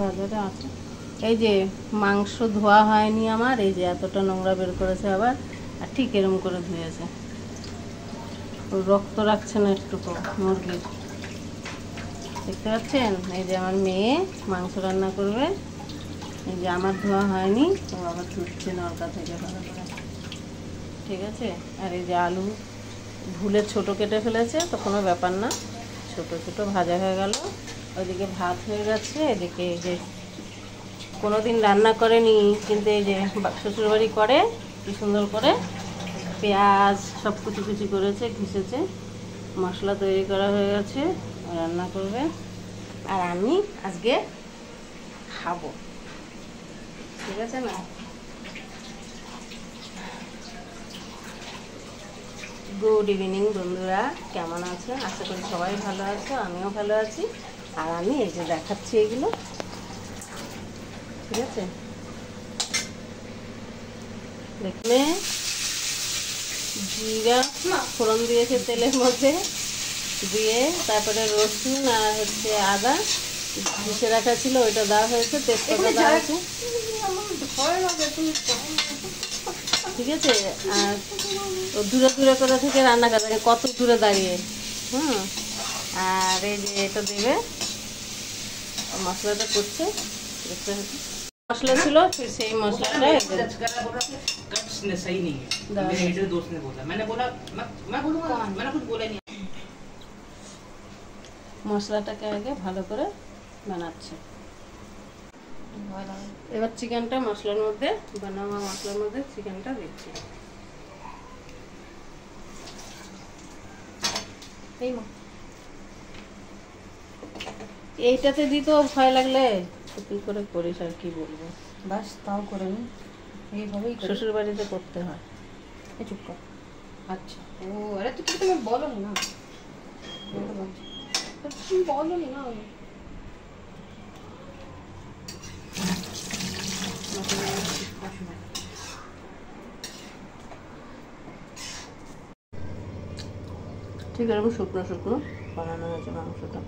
বাজারে আছে। এই যে মাংস ধোয়া হয়নি আমার, এই যে এতটা নোংরা বের করেছে আবার, আর ঠিক এরম করে ধুয়েছে, রক্ত রাখছে না একটুকু মুরগির। দেখতে পাচ্ছেন? এই যে আমার মেয়ে মাংস রান্না করবে, এই যে আমার ধোয়া হয়নি, তো আবার ধুচ্ছে নলকা থেকে ভালো করে। ঠিক আছে। আর এই যে আলু ভুলে ছোট কেটে ফেলেছে, তো কোনো ব্যাপার না, ছোট ছোট ভাজা হয়ে গেল। ওইদিকে ভাত হয়ে গেছে, এদিকে এই যে কোনো দিন রান্না করেনি, কিন্তু এই যে শ্বশুরবাড়ি করে কি সুন্দর করে পেঁয়াজ সব কুচি কুচি করেছে, ঘিসেছে, মশলা তৈরি করা হয়ে গেছে, রান্না করবে। আর আমি আজকে খাবো। ঠিক আছে না? গুড ইভিনিং বন্ধুরা, কেমন আছো? আশা করি সবাই ভালো আছো, আমিও ভালো আছি। আর আমি এই যে দেখাচ্ছি এগুলো। ঠিক আছে, দেখলে জিরা ফোড়ন দিয়েছে তেলের মধ্যে, দিয়ে তারপরে রসুন আর হচ্ছে আদা ঘষে রাখা ছিল, ওইটা দেওয়া হয়েছে, তেজপাতা দেওয়া হয়েছে। ঠিক আছে। আর ও দূরে দূরে করে থেকে রান্না করে, কত দূরে দাঁড়িয়ে। আর এই যে এটা দেবে, মশলাটা করছে, দেখতে হচ্ছে মশলা ছিল, সেই মশলাটা মশলাটাকে আগে ভালো করে বানাচ্ছে। এবার চিকেনটা মশলার মধ্যে, বানানো মশলার মধ্যে চিকেনটা দিচ্ছি। এইটাতে দিতেও ভয় লাগলে তুই করে করিস, আর কি বলবো। বাস তাও করে নি, এইভাবেই শ্বশুর বাড়িতে করতে হয়। চুপ কর। আচ্ছা, ও আরে তো তুমি বলো না, তুমি বলো না। ঠিক এরকম শুকনো শুকনো বানানো হয়েছে মাংসটা।